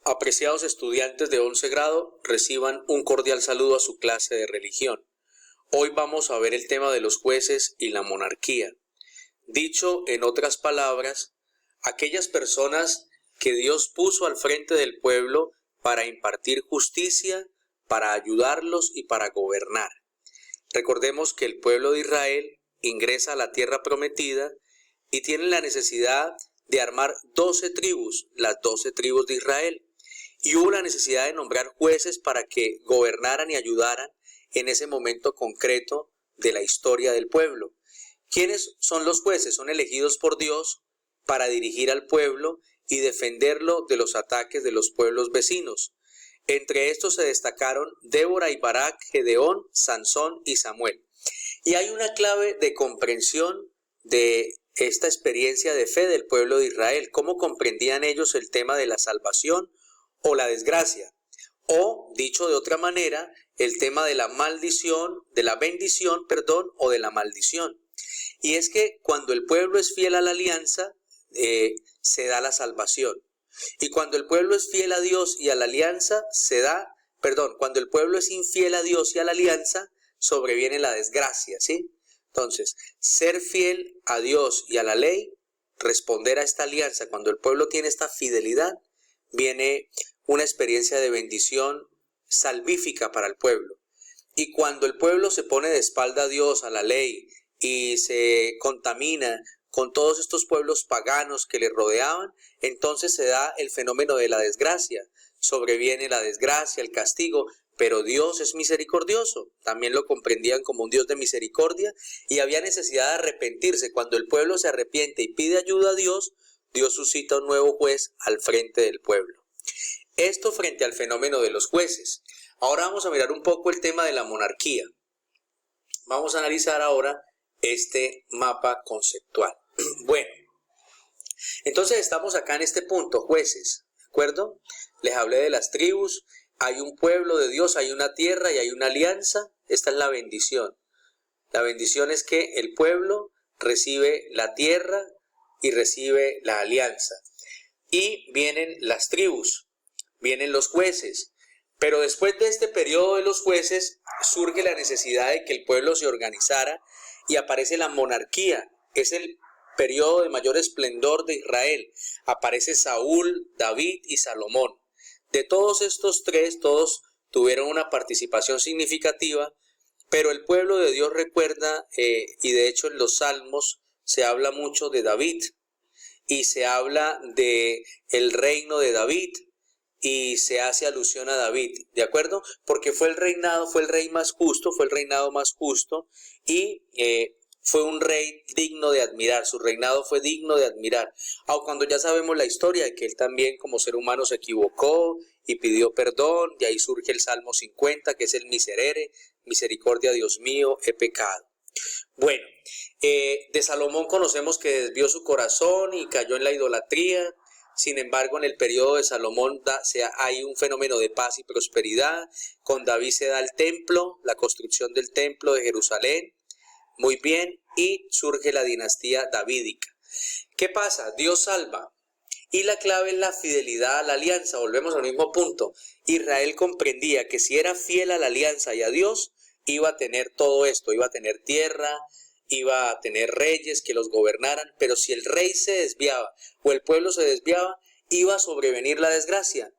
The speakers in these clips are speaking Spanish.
Apreciados estudiantes de 11 grado, reciban un cordial saludo a su clase de religión. Hoy vamos a ver el tema de los jueces y la monarquía. Dicho en otras palabras, aquellas personas que Dios puso al frente del pueblo para impartir justicia, para ayudarlos y para gobernar. Recordemos que el pueblo de Israel ingresa a la tierra prometida y tiene la necesidad de armar 12 tribus, las 12 tribus de Israel. Y hubo la necesidad de nombrar jueces para que gobernaran y ayudaran en ese momento concreto de la historia del pueblo. ¿Quiénes son los jueces? Son elegidos por Dios para dirigir al pueblo y defenderlo de los ataques de los pueblos vecinos. Entre estos se destacaron Débora y Barak, Gedeón, Sansón y Samuel. Y hay una clave de comprensión de esta experiencia de fe del pueblo de Israel. ¿Cómo comprendían ellos el tema de la salvación o la desgracia? O, dicho de otra manera, el tema de la maldición, de la bendición, o de la maldición. Y es que cuando el pueblo es fiel a la alianza, se da la salvación. Y cuando el pueblo es fiel a Dios y a la alianza, cuando el pueblo es infiel a Dios y a la alianza, sobreviene la desgracia, ¿sí? Entonces, ser fiel a Dios y a la ley, responder a esta alianza, cuando el pueblo tiene esta fidelidad, viene una experiencia de bendición salvífica para el pueblo. Y cuando el pueblo se pone de espalda a Dios, a la ley, y se contamina con todos estos pueblos paganos que le rodeaban, entonces se da el fenómeno de la desgracia. Sobreviene la desgracia, el castigo, pero Dios es misericordioso. También lo comprendían como un Dios de misericordia y había necesidad de arrepentirse. Cuando el pueblo se arrepiente y pide ayuda a Dios, Dios suscita un nuevo juez al frente del pueblo. Esto frente al fenómeno de los jueces. Ahora vamos a mirar un poco el tema de la monarquía. Vamos a analizar ahora este mapa conceptual. Bueno, entonces estamos acá en este punto, jueces, ¿de acuerdo? Les hablé de las tribus, hay un pueblo de Dios, hay una tierra y hay una alianza. Esta es la bendición. La bendición es que el pueblo recibe la tierra y recibe la alianza. Y vienen las tribus, vienen los jueces. Pero después de este periodo de los jueces surge la necesidad de que el pueblo se organizara y aparece la monarquía. Es el periodo de mayor esplendor de Israel. Aparece Saúl, David y Salomón. De todos estos tres, todos tuvieron una participación significativa, pero el pueblo de Dios recuerda, y de hecho en los Salmos se habla mucho de David, y se habla de el reino de David, y se hace alusión a David, ¿de acuerdo? Porque fue el reinado más justo, y fue un rey digno de admirar, su reinado fue digno de admirar, aun cuando ya sabemos la historia de que él también como ser humano se equivocó y pidió perdón, y ahí surge el Salmo 50, que es el miserere, misericordia Dios mío, he pecado. Bueno, de Salomón conocemos que desvió su corazón y cayó en la idolatría. Sin embargo, en el periodo de Salomón hay un fenómeno de paz y prosperidad. Con David se da el templo, la construcción del templo de Jerusalén. Muy bien, y surge la dinastía davídica. ¿Qué pasa? Dios salva. Y la clave es la fidelidad a la alianza. Volvemos al mismo punto. Israel comprendía que si era fiel a la alianza y a Dios, iba a tener todo esto. Iba a tener tierra, iba a tener reyes que los gobernaran. Pero si el rey se desviaba o el pueblo se desviaba, iba a sobrevenir la desgracia.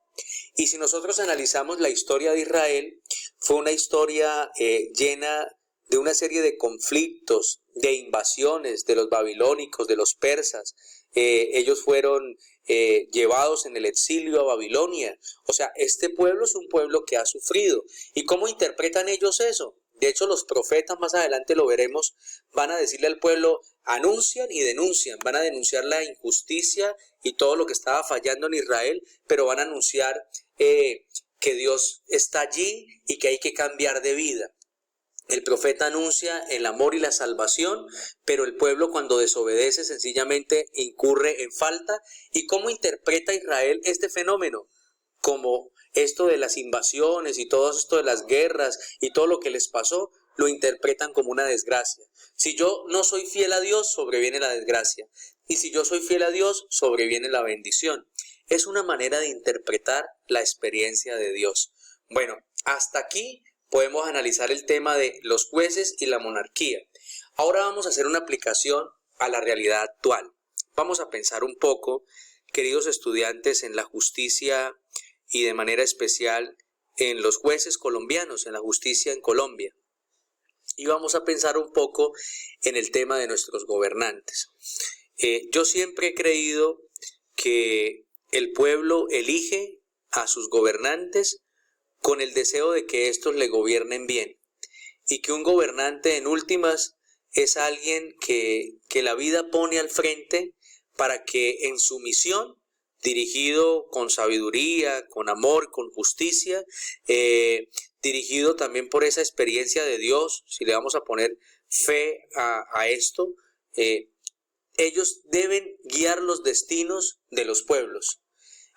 Y si nosotros analizamos la historia de Israel, fue una historia llena de una serie de conflictos, de invasiones de los babilónicos, de los persas. Ellos fueron llevados en el exilio a Babilonia. O sea, este pueblo es un pueblo que ha sufrido. ¿Y cómo interpretan ellos eso? De hecho, los profetas, más adelante lo veremos, van a decirle al pueblo, anuncian y denuncian, van a denunciar la injusticia y todo lo que estaba fallando en Israel, pero van a anunciar que Dios está allí y que hay que cambiar de vida. El profeta anuncia el amor y la salvación, pero el pueblo cuando desobedece sencillamente incurre en falta. ¿Y cómo interpreta Israel este fenómeno? Como esto de las invasiones y todo esto de las guerras y todo lo que les pasó, lo interpretan como una desgracia. Si yo no soy fiel a Dios, sobreviene la desgracia. Y si yo soy fiel a Dios, sobreviene la bendición. es una manera de interpretar la experiencia de Dios. Bueno, hasta aquí podemos analizar el tema de los jueces y la monarquía. Ahora vamos a hacer una aplicación a la realidad actual. Vamos a pensar un poco, queridos estudiantes, en la justicia y de manera especial en los jueces colombianos, en la justicia en Colombia. Y vamos a pensar un poco en el tema de nuestros gobernantes. Yo siempre he creído que el pueblo elige a sus gobernantes con el deseo de que éstos le gobiernen bien, y que un gobernante en últimas es alguien que la vida pone al frente para que en su misión, dirigido con sabiduría, con amor, con justicia, dirigido también por esa experiencia de Dios, si le vamos a poner fe a esto, ellos deben guiar los destinos de los pueblos.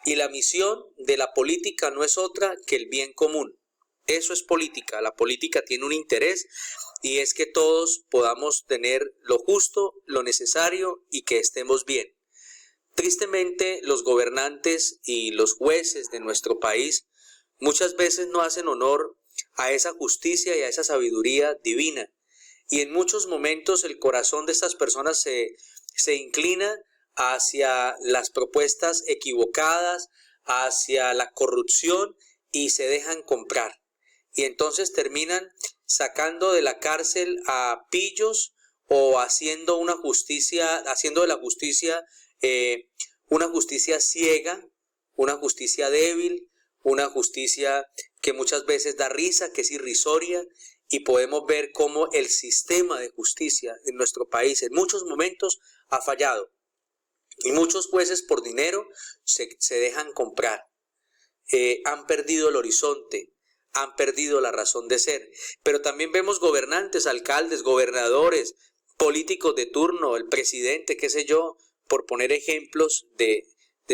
Y la misión de la política no es otra que el bien común. Eso es política. La política tiene un interés y es que todos podamos tener lo justo, lo necesario y que estemos bien. Tristemente, los gobernantes y los jueces de nuestro país muchas veces no hacen honor a esa justicia y a esa sabiduría divina. Y en muchos momentos el corazón de estas personas se inclina hacia las propuestas equivocadas, hacia la corrupción y se dejan comprar. Y entonces terminan sacando de la cárcel a pillos o haciendo de la justicia una justicia ciega, una justicia débil, una justicia que muchas veces da risa, que es irrisoria, y podemos ver cómo el sistema de justicia en nuestro país en muchos momentos ha fallado. Y muchos jueces por dinero se dejan comprar. Han perdido el horizonte, han perdido la razón de ser. Pero también vemos gobernantes, alcaldes, gobernadores, políticos de turno, el presidente, qué sé yo, por poner ejemplos de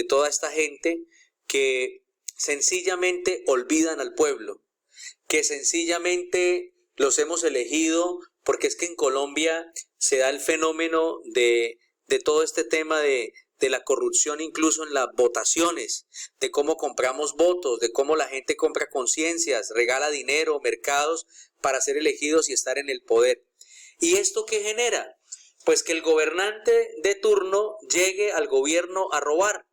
toda esta gente que sencillamente olvidan al pueblo, que sencillamente los hemos elegido porque es que en Colombia se da el fenómeno de todo este tema de la corrupción, incluso en las votaciones, de cómo compramos votos, de cómo la gente compra conciencias, regala dinero, mercados para ser elegidos y estar en el poder. ¿Y esto qué genera? Pues que el gobernante de turno llegue al gobierno a robar.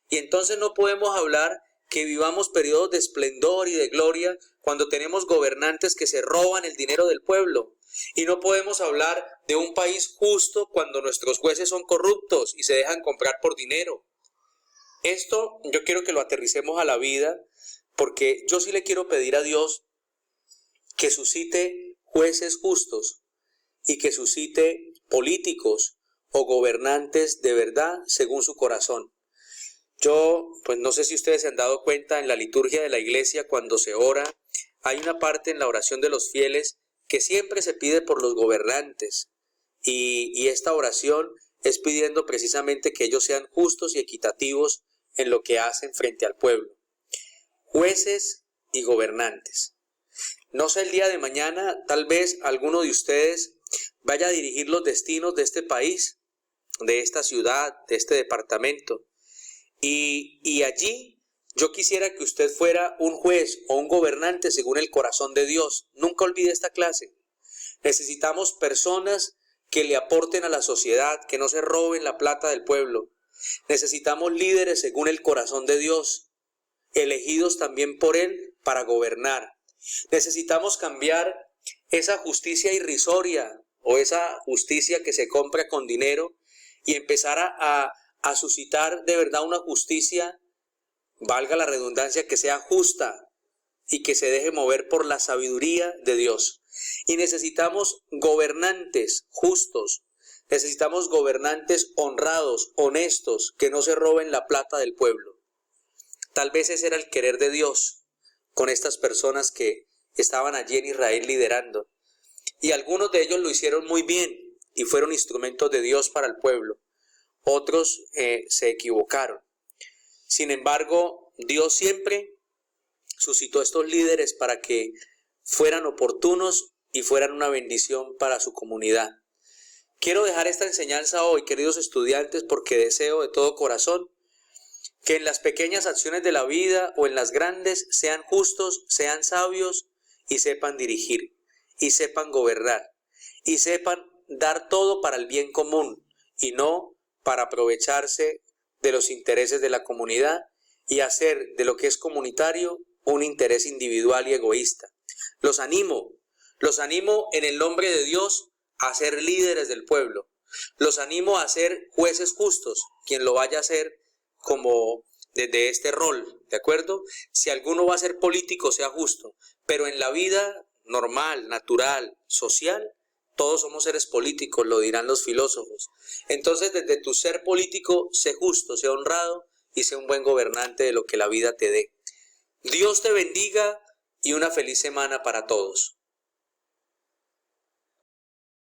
Y entonces no podemos hablar que vivamos periodos de esplendor y de gloria cuando tenemos gobernantes que se roban el dinero del pueblo. Y no podemos hablar de un país justo cuando nuestros jueces son corruptos y se dejan comprar por dinero. Esto yo quiero que lo aterricemos a la vida, porque yo sí le quiero pedir a Dios que suscite jueces justos y que suscite políticos o gobernantes de verdad según su corazón. Yo, pues no sé si ustedes se han dado cuenta, en la liturgia de la iglesia cuando se ora, hay una parte en la oración de los fieles que siempre se pide por los gobernantes, y esta oración es pidiendo precisamente que ellos sean justos y equitativos en lo que hacen frente al pueblo. Jueces y gobernantes. No sé, el día de mañana tal vez alguno de ustedes vaya a dirigir los destinos de este país, de esta ciudad, de este departamento, y allí yo quisiera que usted fuera un juez o un gobernante según el corazón de Dios. Nunca olvide esta clase. Necesitamos personas que le aporten a la sociedad, que no se roben la plata del pueblo. Necesitamos líderes según el corazón de Dios, elegidos también por Él para gobernar. Necesitamos cambiar esa justicia irrisoria o esa justicia que se compra con dinero y empezar a suscitar de verdad una justicia, valga la redundancia, que sea justa y que se deje mover por la sabiduría de Dios. Y necesitamos gobernantes justos, necesitamos gobernantes honrados, honestos, que no se roben la plata del pueblo. Tal vez ese era el querer de Dios con estas personas que estaban allí en Israel liderando. Y algunos de ellos lo hicieron muy bien y fueron instrumentos de Dios para el pueblo. Otros se equivocaron. Sin embargo, Dios siempre suscitó estos líderes para que fueran oportunos y fueran una bendición para su comunidad. Quiero dejar esta enseñanza hoy, queridos estudiantes, porque deseo de todo corazón Que en las pequeñas acciones de la vida o en las grandes sean justos, sean sabios y sepan dirigir, y sepan gobernar, y sepan dar todo para el bien común y no para aprovecharse de los intereses de la comunidad y hacer de lo que es comunitario un interés individual y egoísta. Los animo en el nombre de Dios a ser líderes del pueblo. Los animo a ser jueces justos, quien lo vaya a hacer como desde este rol, ¿de acuerdo? Si alguno va a ser político, sea justo, pero en la vida normal, natural, social, todos somos seres políticos, lo dirán los filósofos. Entonces, desde tu ser político, sé justo, sé honrado y sé un buen gobernante de lo que la vida te dé. Dios te bendiga y una feliz semana para todos.